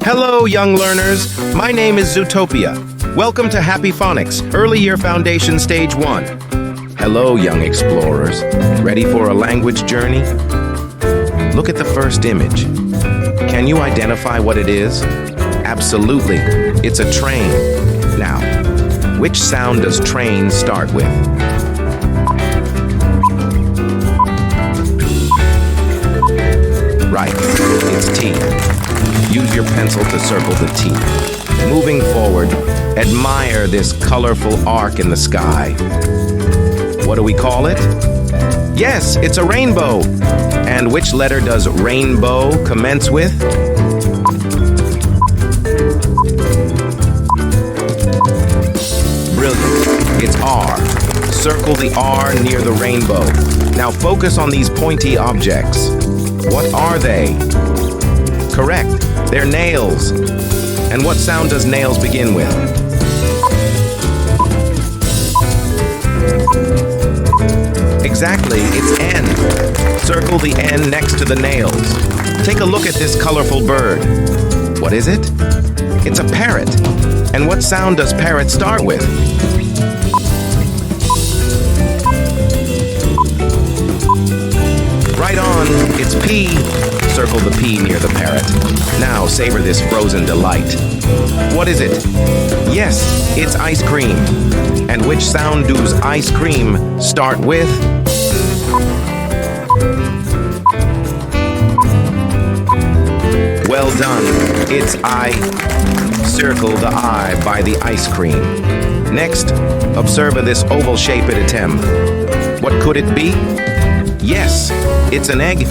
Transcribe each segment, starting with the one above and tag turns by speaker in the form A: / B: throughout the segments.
A: Hello, young learners. My name is Zootopia. Welcome to Happy Phonics, Early Year Foundation Stage 1. Hello, young explorers. Ready for a language journey? Look at the first image. Can you identify what it is? Absolutely. It's a train. Now, which sound does train start with? Right, it's T. Use your pencil to circle the T. Moving forward, admire this colorful arc in the sky. What do we call it? Yes, it's a rainbow. And which letter does rainbow commence with? Brilliant. It's R. Circle the R near the rainbow. Now focus on these pointy objects. What are they? Correct. They're nails. And what sound does nails begin with? Exactly, it's N. Circle the N next to the nails. Take a look at this colorful bird. What is it? It's a parrot. And what sound does parrot start with? Right on, it's P. Circle the P near the parrot. Now savor this frozen delight. What is it? Yes, it's ice cream. And which sound does ice cream start with? Well done. It's I. Circle the I by the ice cream. Next, observe this oval shape it attempt. What could it be? Yes, it's an egg.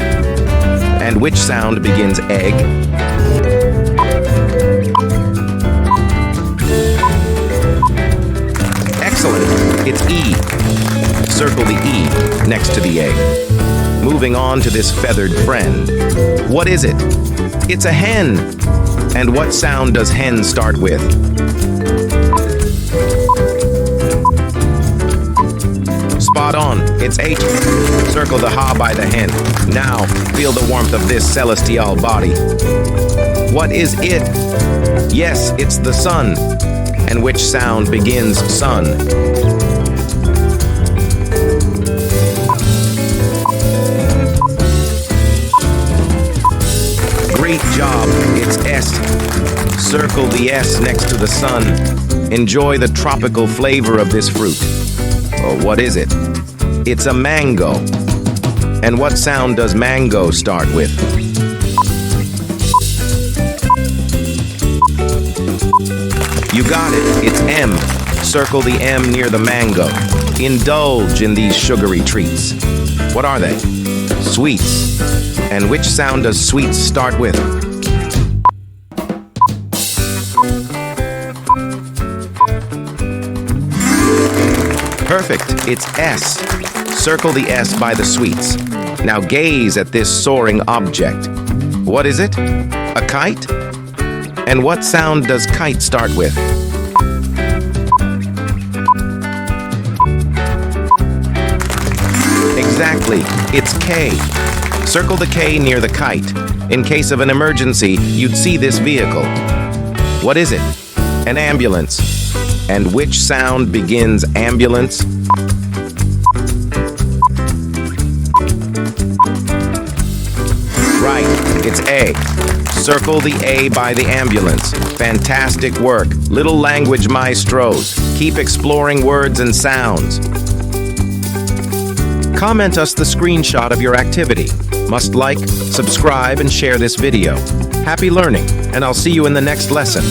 A: And which sound begins egg? Excellent. It's E. Circle the E next to the egg. Moving on to this feathered friend. What is it? It's a hen. And what sound does hen start with? Spot on. It's H. Circle the ha by the hen. Now, feel the warmth of this celestial body. What is it? Yes, it's the sun. And which sound begins sun? Great job. It's S. Circle the S next to the sun. Enjoy the tropical flavor of this fruit. Oh, what is it? It's a mango. And what sound does mango start with? You got it. It's M. Circle the M near the mango. Indulge in these sugary treats. What are they? Sweets. And which sound does sweets start with? Perfect. It's S. Circle the S by the sweets. Now gaze at this soaring object. What is it? A kite? And what sound does kite start with? Exactly. It's K. Circle the K near the kite. In case of an emergency, you'd see this vehicle. What is it? An ambulance. And which sound begins ambulance? Right, it's A. Circle the A by the ambulance. Fantastic work, little language maestros. Keep exploring words and sounds. Comment us the screenshot of your activity. Must like, subscribe, and share this video. Happy learning, and I'll see you in the next lesson.